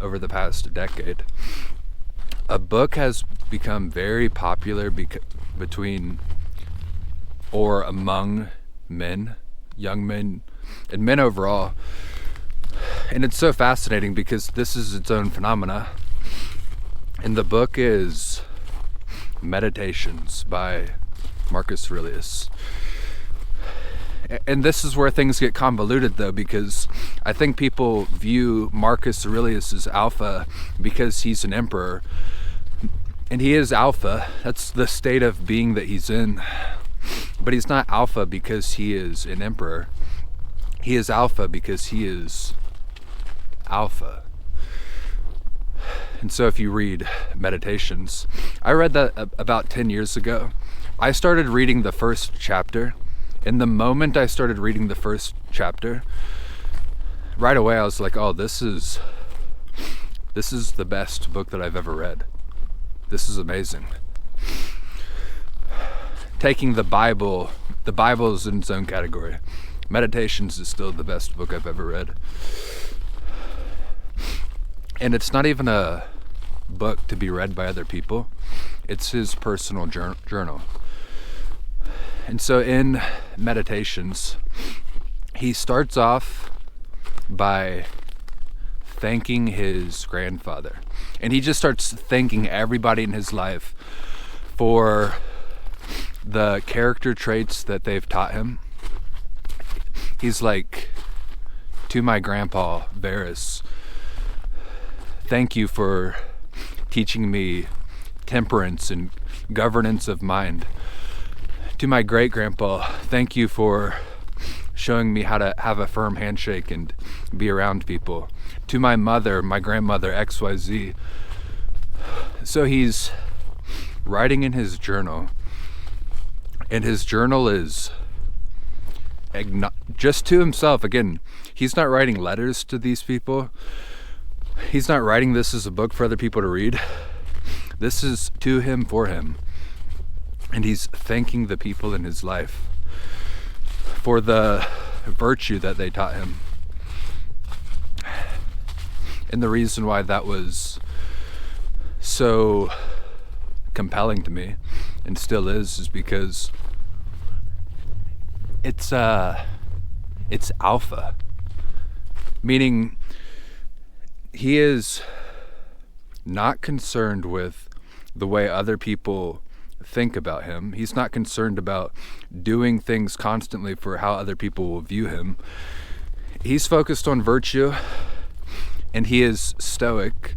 over the past decade, a book has become very popular between or among men, young men, and men overall. And it's so fascinating because this is its own phenomena. And the book is Meditations by Marcus Aurelius. And this is where things get convoluted, though, because I think people view Marcus Aurelius as alpha because he's an emperor. And he is alpha. That's the state of being that he's in. But he's not alpha because he is an emperor. He is alpha because he is alpha. And so if you read Meditations, I read that about 10 years ago. I started reading the first chapter. And the moment I started reading the first chapter, right away I was like, oh, this is the best book that I've ever read. This is amazing. Taking the Bible is in its own category. Meditations is still the best book I've ever read. And it's not even a book to be read by other people. It's his personal journal. And so in Meditations, he starts off by thanking his grandfather. And he just starts thanking everybody in his life for the character traits that they've taught him. He's like, to my grandpa, Varus, thank you for teaching me temperance and governance of mind. To my great-grandpa, thank you for showing me how to have a firm handshake and be around people. To my mother, my grandmother, XYZ. So he's writing in his journal, and his journal is just to himself. Again, he's not writing letters to these people. He's not writing this as a book for other people to read. This is to him, for him. And he's thanking the people in his life for the virtue that they taught him. And the reason why that was so compelling to me, and still is because it's alpha. Meaning he is not concerned with the way other people think about him. He's not concerned about doing things constantly for how other people will view him. He's focused on virtue, and he is Stoic,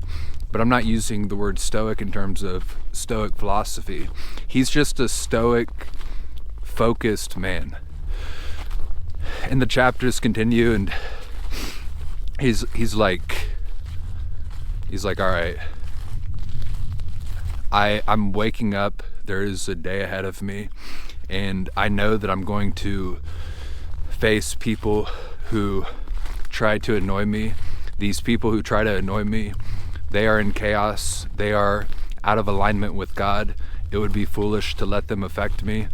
but I'm not using the word Stoic in terms of Stoic philosophy. He's just a Stoic focused man. And the chapters continue, and he's like, all right, I'm waking up. There is a day ahead of me, and I know that I'm going to face people who try to annoy me. These people who try to annoy me, they are in chaos. They are out of alignment with God. It would be foolish to let them affect me.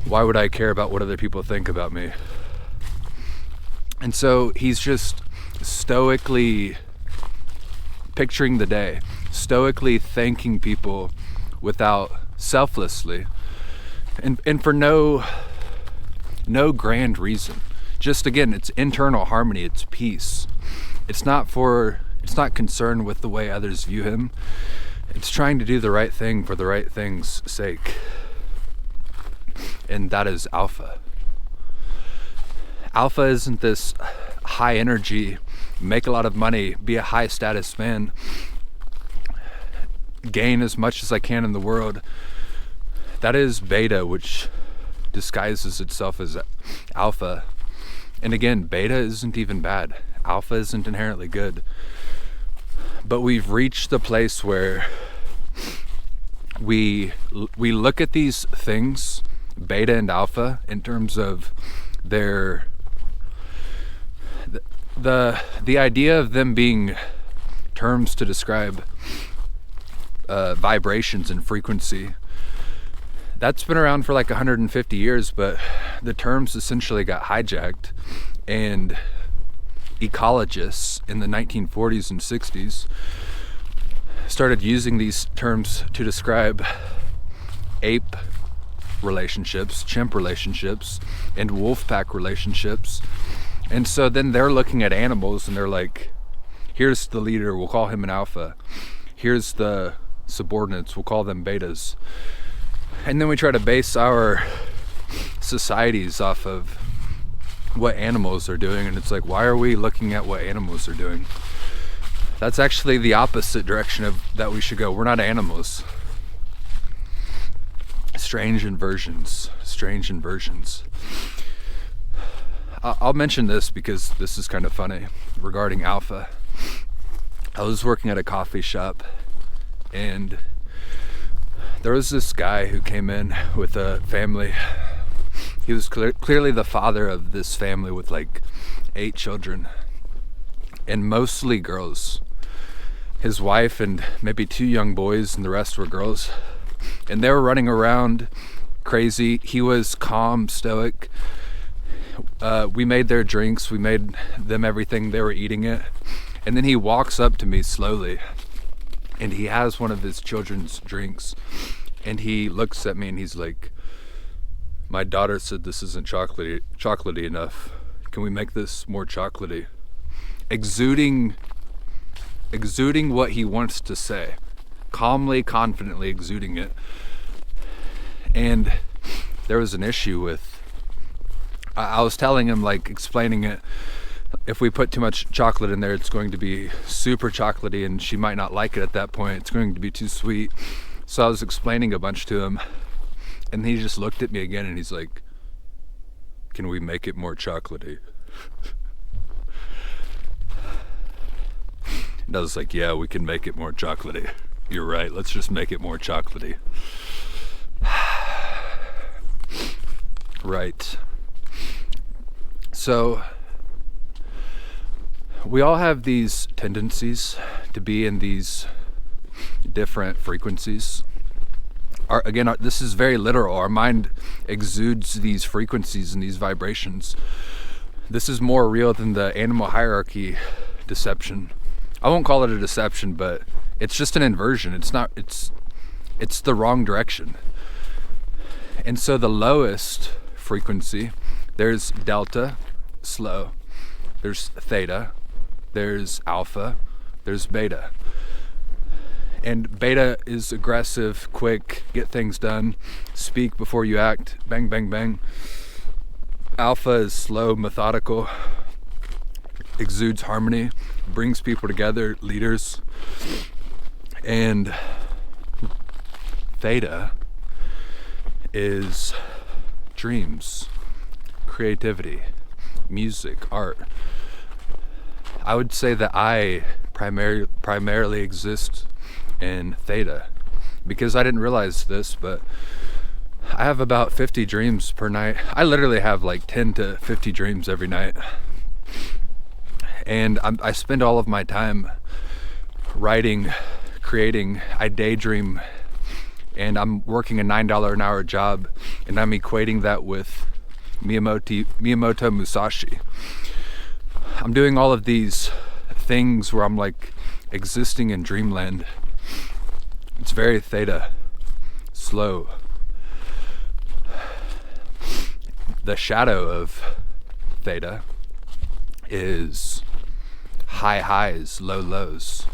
Why would I care about what other people think about me? And so he's just stoically picturing the day, stoically thanking people without selflessly, and for no grand reason. Just again, it's internal harmony, it's peace. It's not concerned with the way others view him. It's trying to do the right thing for the right thing's sake. And that is alpha. Alpha isn't this high energy, make a lot of money, be a high status man, gain as much as I can in the world. That is beta, which disguises itself as alpha. And again, beta isn't even bad. Alpha isn't inherently good. But we've reached the place where we look at these things, beta and alpha, in terms of their the idea of them being terms to describe vibrations and frequency. That's been around for like 150 years, but the terms essentially got hijacked, and ecologists in the 1940s and 60s started using these terms to describe ape relationships, chimp relationships, and wolf pack relationships. And so then they're looking at animals and they're like, here's the leader, we'll call him an alpha. Here's the subordinates, we'll call them betas. And then we try to base our societies off of what animals are doing, and it's like, why are we looking at what animals are doing? That's actually the opposite direction of that we should go. We're not animals. Strange inversions. I'll mention this because this is kind of funny regarding Alpha. I was working at a coffee shop and there was this guy who came in with a family. He was clearly the father of this family with like 8 children, and mostly girls. His wife and maybe 2 young boys, and the rest were girls. And they were running around crazy. He was calm, stoic. We made their drinks, we made them everything, they were eating it. And then he walks up to me slowly, and he has one of his children's drinks, and he looks at me and he's like, my daughter said this isn't chocolatey enough. Can we make this more chocolatey? Exuding what he wants to say. Calmly, confidently exuding it. And there was an issue with, I was telling him, like, explaining it, if we put too much chocolate in there, it's going to be super chocolatey and she might not like it at that point. It's going to be too sweet. So I was explaining a bunch to him, and he just looked at me again and he's like, can we make it more chocolatey? And I was like, yeah, we can make it more chocolatey. You're right, let's just make it more chocolatey. Right. So we all have these tendencies to be in these different frequencies. This is very literal. Our mind exudes these frequencies and these vibrations. This is more real than the animal hierarchy deception. I won't call it a deception, but it's just an inversion. It's the wrong direction. And so the lowest frequency, there's delta, slow. There's theta, there's alpha, there's beta. And beta is aggressive, quick, get things done, speak before you act, bang, bang, bang. Alpha is slow, methodical, exudes harmony, brings people together, leaders. And theta is dreams, creativity, music, art. I would say that I primarily exist in theta, because I didn't realize this, but I have about 50 dreams per night. I literally have like 10 to 50 dreams every night, and I spend all of my time writing, creating. I daydream, and I'm working a $9 an hour job, and I'm equating that with Miyamoto Musashi. I'm doing all of these things where I'm like existing in dreamland. It's very theta, slow. The shadow of theta is high highs, low lows.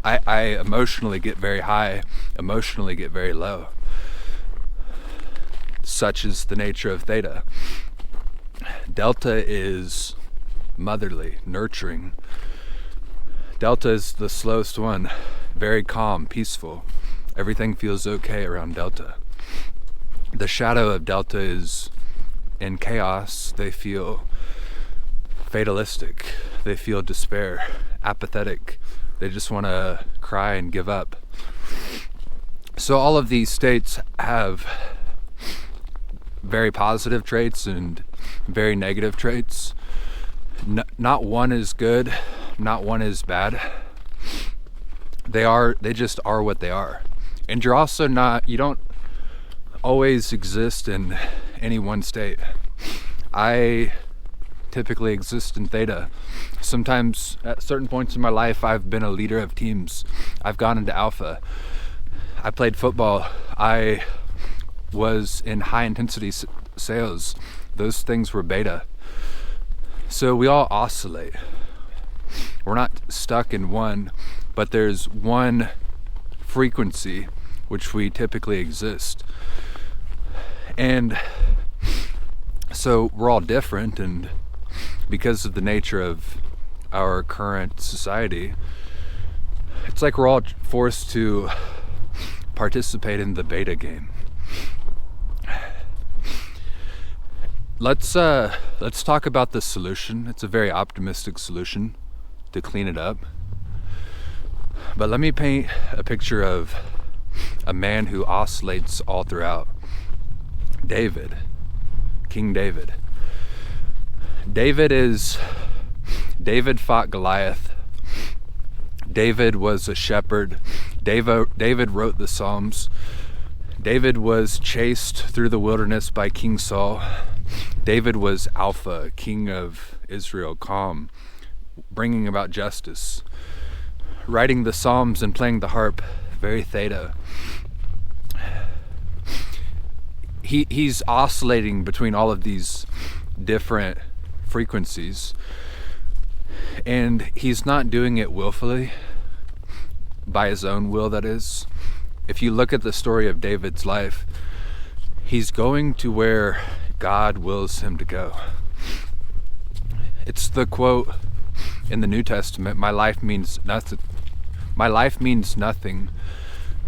I emotionally get very high, emotionally get very low. Such is the nature of theta. Delta is motherly, nurturing. Delta is the slowest one, very calm, peaceful. Everything feels okay around Delta. The shadow of Delta is in chaos. They feel fatalistic. They feel despair, apathetic. They just want to cry and give up. So all of these states have very positive traits and very negative traits. Not one is good, not one is bad. They just are what they are. And you're also you don't always exist in any one state. I typically exist in theta. Sometimes at certain points in my life, I've been a leader of teams. I've gone into alpha. I played football. I was in high intensity sales. Those things were beta. So we all oscillate. We're not stuck in one, but there's one frequency which we typically exist. And so we're all different, and because of the nature of our current society, it's like we're all forced to participate in the beta game. Let's talk about the solution. It's a very optimistic solution to clean it up. But let me paint a picture of a man who oscillates all throughout. David, King David. David fought Goliath. David was a shepherd. David wrote the Psalms. David was chased through the wilderness by King Saul. David was Alpha, king of Israel, calm, bringing about justice, writing the Psalms and playing the harp, very theta. He's oscillating between all of these different frequencies, and he's not doing it willfully, by his own will, that is. If you look at the story of David's life, he's going to where God wills him to go. It's the quote in the New Testament, my life means nothing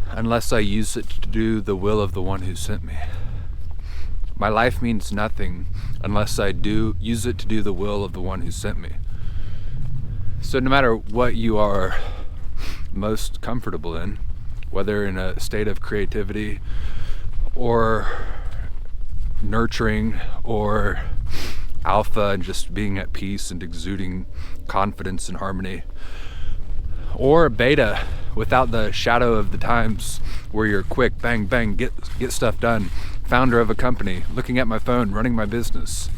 unless I use it to do the will of the one who sent me. My life means nothing unless I use it to do the will of the one who sent me. So no matter what you are most comfortable in, whether in a state of creativity or nurturing or alpha and just being at peace and exuding confidence and harmony, or beta without the shadow of the times where you're quick, bang, bang, get stuff done, founder of a company, looking at my phone, running my business.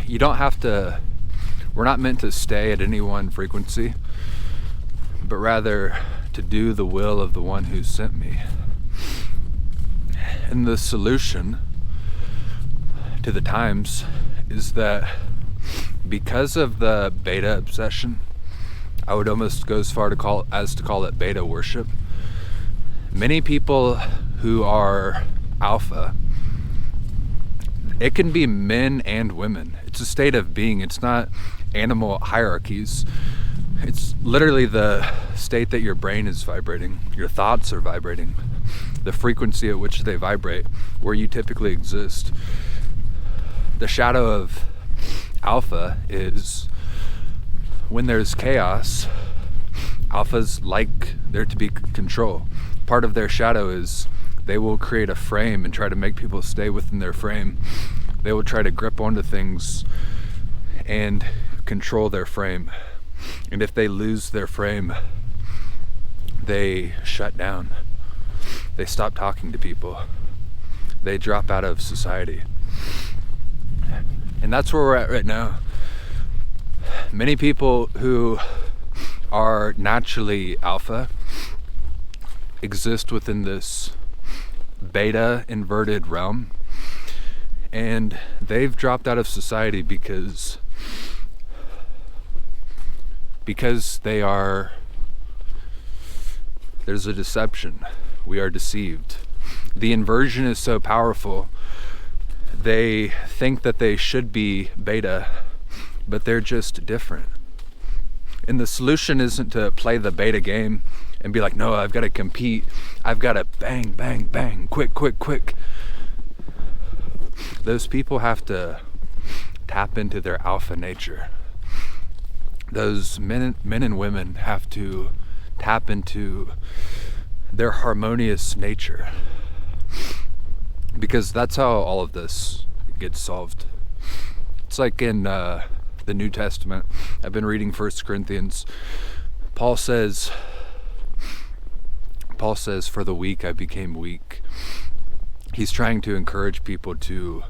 You don't have to, we're not meant to stay at any one frequency, but rather to do the will of the one who sent me. And the solution to the times is that because of the beta obsession, I would almost go as far to call it beta worship. Many people who are alpha, it can be men and women. It's a state of being. It's not animal hierarchies. It's literally the state that your brain is vibrating. Your thoughts are vibrating. The frequency at which they vibrate, where you typically exist. The shadow of alpha is when there's chaos, alphas like there to be control. Part of their shadow is they will create a frame and try to make people stay within their frame. They will try to grip onto things and control their frame. And if they lose their frame, they shut down. They stop talking to people. They drop out of society. And that's where we're at right now. Many people who are naturally alpha exist within this beta inverted realm, and they've dropped out of society because there's a deception. We are deceived. The inversion is so powerful. They think that they should be beta, but they're just different. And the solution isn't to play the beta game and be like, no, I've got to compete. I've got to bang, bang, bang, quick, quick, quick. Those people have to tap into their alpha nature. Those men and women have to tap into their harmonious nature, because that's how all of this gets solved. It's like in the New Testament. I've been reading 1 Corinthians. Paul says, for the weak I became weak. He's trying to encourage people to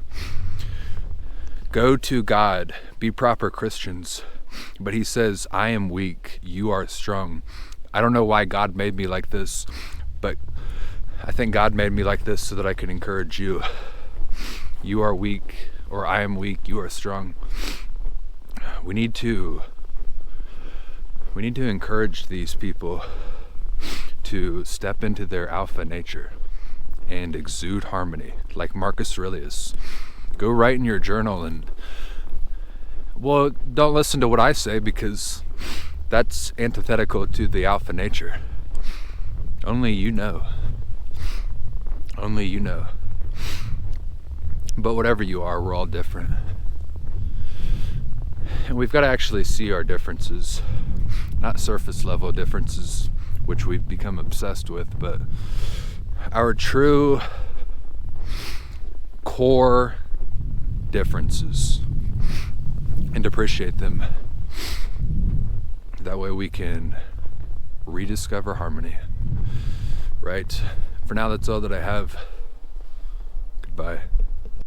go to God, be proper Christians. But he says, I am weak, you are strong. I don't know why God made me like this, but I think God made me like this so that I could encourage you. You are weak, or I am weak, you are strong. We need to encourage these people to step into their alpha nature and exude harmony, like Marcus Aurelius. Go write in your journal and, well, don't listen to what I say because that's antithetical to the alpha nature. Only you know. Only you know. But whatever you are, we're all different. And we've got to actually see our differences, not surface level differences, which we've become obsessed with, but our true core differences, and appreciate them. That way we can rediscover harmony. Right? For now, that's all that I have. Goodbye.